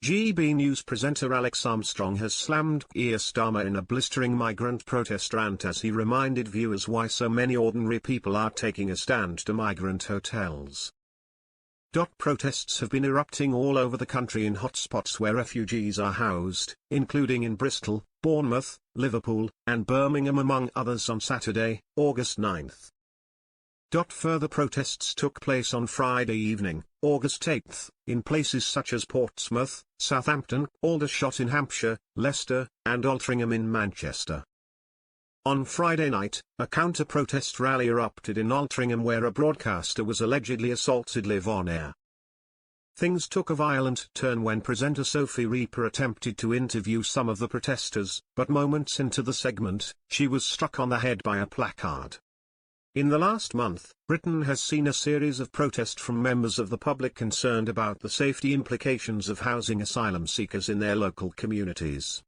GB News presenter Alex Armstrong has slammed Keir Starmer in a blistering migrant protest rant as he reminded viewers why so many ordinary people are taking a stand to migrant hotels. Protests have been erupting all over the country in hotspots where refugees are housed, including in Bristol, Bournemouth, Liverpool, and Birmingham among others on Saturday, August 9. Further protests took place on Friday evening, August 8, in places such as Portsmouth, Southampton, Aldershot in Hampshire, Leicester, and Altrincham in Manchester. On Friday night, a counter-protest rally erupted in Altrincham where a broadcaster was allegedly assaulted live on air. Things took a violent turn when presenter Sophie Reaper attempted to interview some of the protesters, but moments into the segment, she was struck on the head by a placard. In the last month, Britain has seen a series of protests from members of the public concerned about the safety implications of housing asylum seekers in their local communities.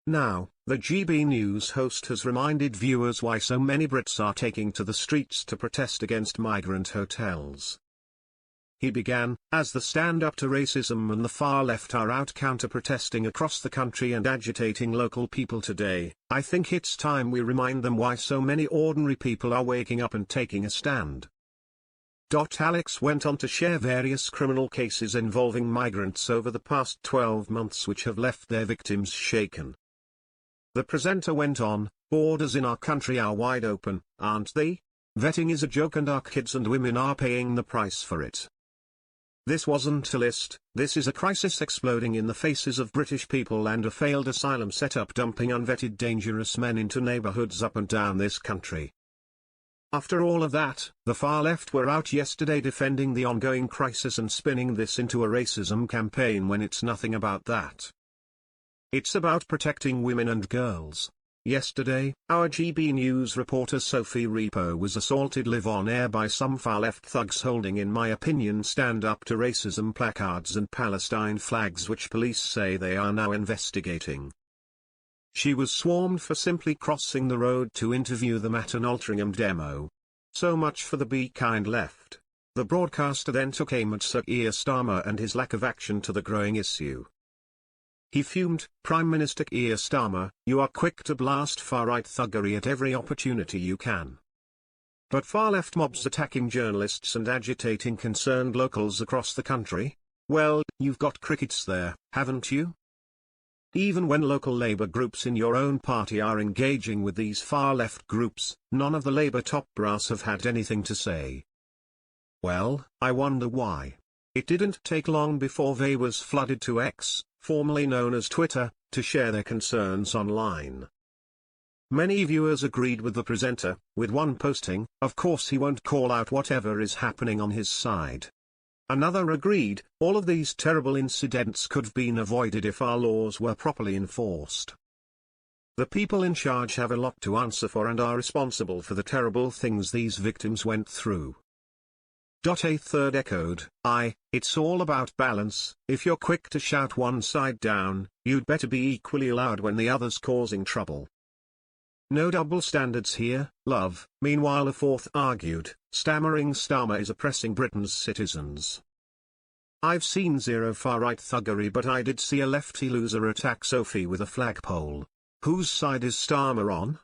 Now, the GB News host has reminded viewers why so many Brits are taking to the streets to protest against migrant hotels. He began, as the Stand Up to Racism and the far left are out counter-protesting across the country and agitating local people today, I think it's time we remind them why so many ordinary people are waking up and taking a stand. Alex went on to share various criminal cases involving migrants over the past 12 months which have left their victims shaken. The presenter went on, borders in our country are wide open, aren't they? Vetting is a joke and our kids and women are paying the price for it. This wasn't a list, this is a crisis exploding in the faces of British people and a failed asylum setup dumping unvetted dangerous men into neighbourhoods up and down this country. After all of that, the far left were out yesterday defending the ongoing crisis and spinning this into a racism campaign when it's nothing about that. It's about protecting women and girls. Yesterday, our GB News reporter Sophie Reaper was assaulted live on air by some far-left thugs holding in my opinion stand up to racism placards and Palestine flags which police say they are now investigating. She was swarmed for simply crossing the road to interview them at an Altrincham demo. So much for the be kind left. The broadcaster then took aim at Sir Keir Starmer and his lack of action to the growing issue. He fumed, Prime Minister Keir Starmer, you are quick to blast far-right thuggery at every opportunity you can. But far-left mobs attacking journalists and agitating concerned locals across the country? Well, you've got crickets there, haven't you? Even when local Labour groups in your own party are engaging with these far-left groups, none of the Labour top brass have had anything to say. Well, I wonder why. It didn't take long before they was flooded to X, formerly known as Twitter, to share their concerns online. Many viewers agreed with the presenter, with one posting, of course he won't call out whatever is happening on his side. Another agreed, all of these terrible incidents could have been avoided if our laws were properly enforced. The people in charge have a lot to answer for and are responsible for the terrible things these victims went through. A third echoed, it's all about balance, if you're quick to shout one side down, you'd better be equally loud when the other's causing trouble. No double standards here, love. Meanwhile a fourth argued, stammering Starmer is oppressing Britain's citizens. I've seen zero far-right thuggery but I did see a lefty loser attack Sophie with a flagpole. Whose side is Starmer on?